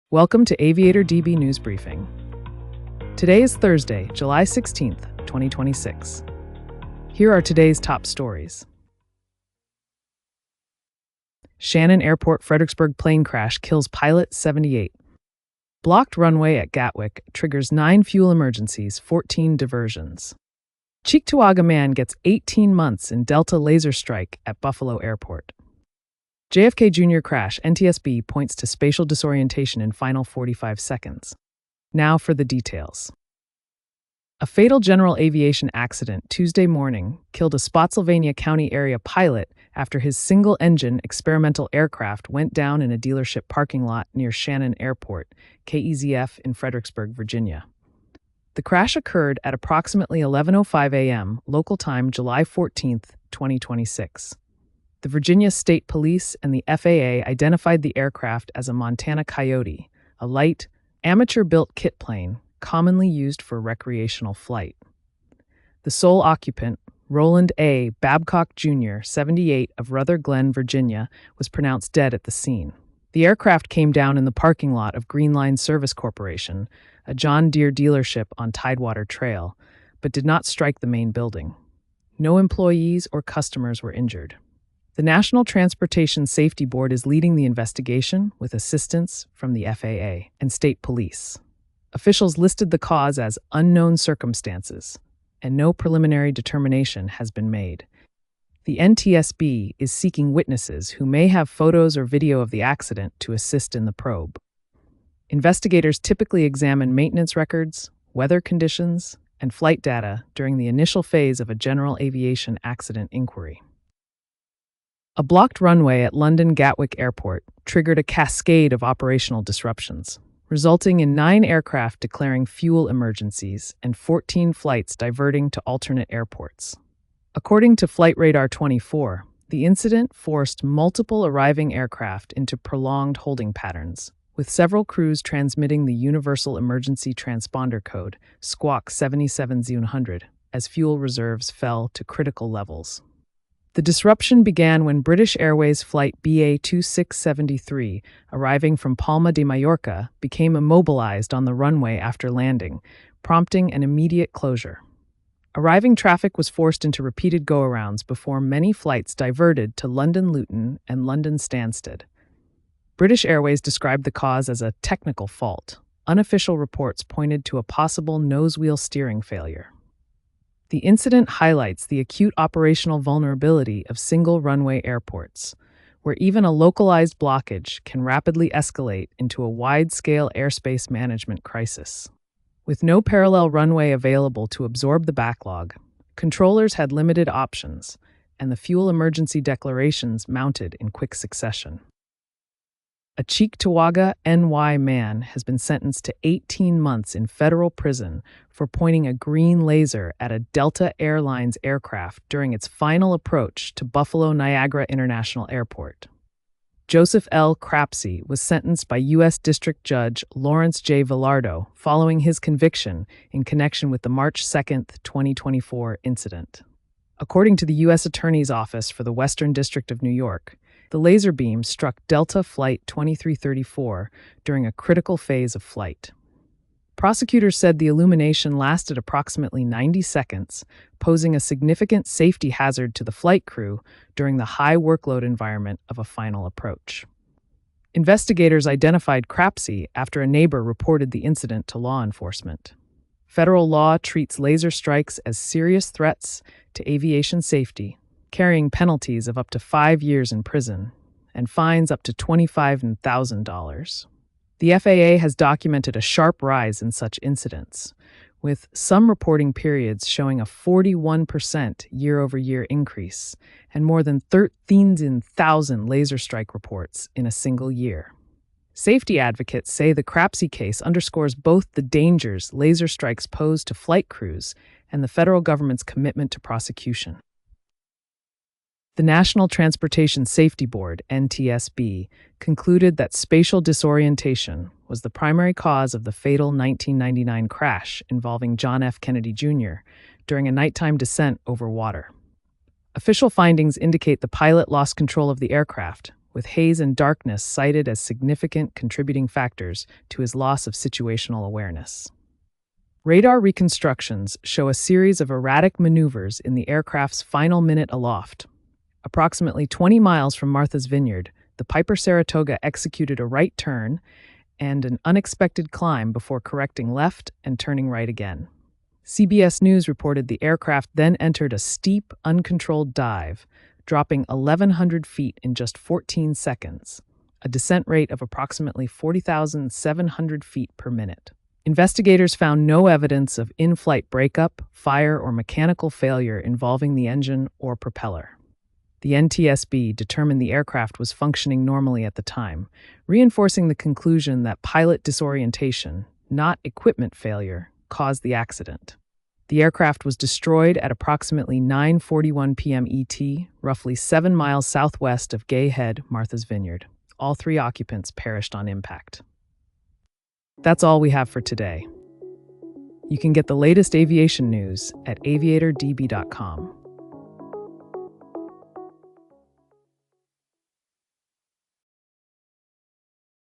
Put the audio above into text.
Welcome to AviatorDB News Briefing. Today is Thursday, July 16th, 2026. Here are today's top stories. Shannon Airport Fredericksburg plane crash kills pilot 78. Blocked runway at Gatwick triggers 9 fuel emergencies, 14 diversions. Cheektowaga man gets 18 months in Delta laser strike at Buffalo Airport. JFK Jr. crash, NTSB points to spatial disorientation in final 45 seconds. Now for the details. A fatal general aviation accident Tuesday morning killed a Spotsylvania County area pilot after his single-engine experimental aircraft went down in a dealership parking lot near Shannon Airport, KEZF in Fredericksburg, Virginia. The crash occurred at approximately 11:05 a.m. local time July 14, 2026. The Virginia State Police and the FAA identified the aircraft as a Montana Coyote, a light, amateur-built kit plane commonly used for recreational flight. The sole occupant, Roland A. Babcock Jr., 78, of Ruther Glen, Virginia, was pronounced dead at the scene. The aircraft came down in the parking lot of Green Line Service Corporation, a John Deere dealership on Tidewater Trail, but did not strike the main building. No employees or customers were injured. The National Transportation Safety Board is leading the investigation with assistance from the FAA and state police. Officials listed the cause as unknown circumstances, and no preliminary determination has been made. The NTSB is seeking witnesses who may have photos or video of the accident to assist in the probe. Investigators typically examine maintenance records, weather conditions, and flight data during the initial phase of a general aviation accident inquiry. A blocked runway at London Gatwick Airport triggered a cascade of operational disruptions, resulting in 9 aircraft declaring fuel emergencies and 14 flights diverting to alternate airports. According to Flight Radar 24, the incident forced multiple arriving aircraft into prolonged holding patterns, with several crews transmitting the Universal Emergency Transponder Code, Squawk 77Z100, as fuel reserves fell to critical levels. The disruption began when British Airways Flight BA2673, arriving from Palma de Mallorca, became immobilized on the runway after landing, prompting an immediate closure. Arriving traffic was forced into repeated go-arounds before many flights diverted to London Luton and London Stansted. British Airways described the cause as a technical fault. Unofficial reports pointed to a possible nose-wheel steering failure. The incident highlights the acute operational vulnerability of single-runway airports, where even a localized blockage can rapidly escalate into a wide-scale airspace management crisis. With no parallel runway available to absorb the backlog, controllers had limited options, and the fuel emergency declarations mounted in quick succession. A Cheektowaga, NY man has been sentenced to 18 months in federal prison for pointing a green laser at a Delta Airlines aircraft during its final approach to Buffalo Niagara International Airport. Joseph L. Crapsey was sentenced by U.S. District Judge Lawrence J. Villardo following his conviction in connection with the March 2, 2024 incident. According to the U.S. Attorney's Office for the Western District of New York, the laser beam struck Delta Flight 2334 during a critical phase of flight. Prosecutors said the illumination lasted approximately 90 seconds, posing a significant safety hazard to the flight crew during the high workload environment of a final approach. Investigators identified Crapsey after a neighbor reported the incident to law enforcement. Federal law treats laser strikes as serious threats to aviation safety, carrying penalties of up to 5 years in prison and fines up to $25,000. The FAA has documented a sharp rise in such incidents, with some reporting periods showing a 41% year-over-year increase and more than 13,000 laser strike reports in a single year. Safety advocates say the Crapsey case underscores both the dangers laser strikes pose to flight crews and the federal government's commitment to prosecution. The National Transportation Safety Board, NTSB, concluded that spatial disorientation was the primary cause of the fatal 1999 crash involving John F. Kennedy Jr. during a nighttime descent over water. Official findings indicate the pilot lost control of the aircraft, with haze and darkness cited as significant contributing factors to his loss of situational awareness. Radar reconstructions show a series of erratic maneuvers in the aircraft's final minute aloft. Approximately 20 miles from Martha's Vineyard, the Piper Saratoga executed a right turn and an unexpected climb before correcting left and turning right again. CBS News reported the aircraft then entered a steep, uncontrolled dive, dropping 1,100 feet in just 14 seconds, a descent rate of approximately 40,700 feet per minute. Investigators found no evidence of in-flight breakup, fire, or mechanical failure involving the engine or propeller. The NTSB determined the aircraft was functioning normally at the time, reinforcing the conclusion that pilot disorientation, not equipment failure, caused the accident. The aircraft was destroyed at approximately 9:41 p.m. ET, roughly 7 miles southwest of Gay Head, Martha's Vineyard. All 3 occupants perished on impact. That's all we have for today. You can get the latest aviation news at aviatordb.com.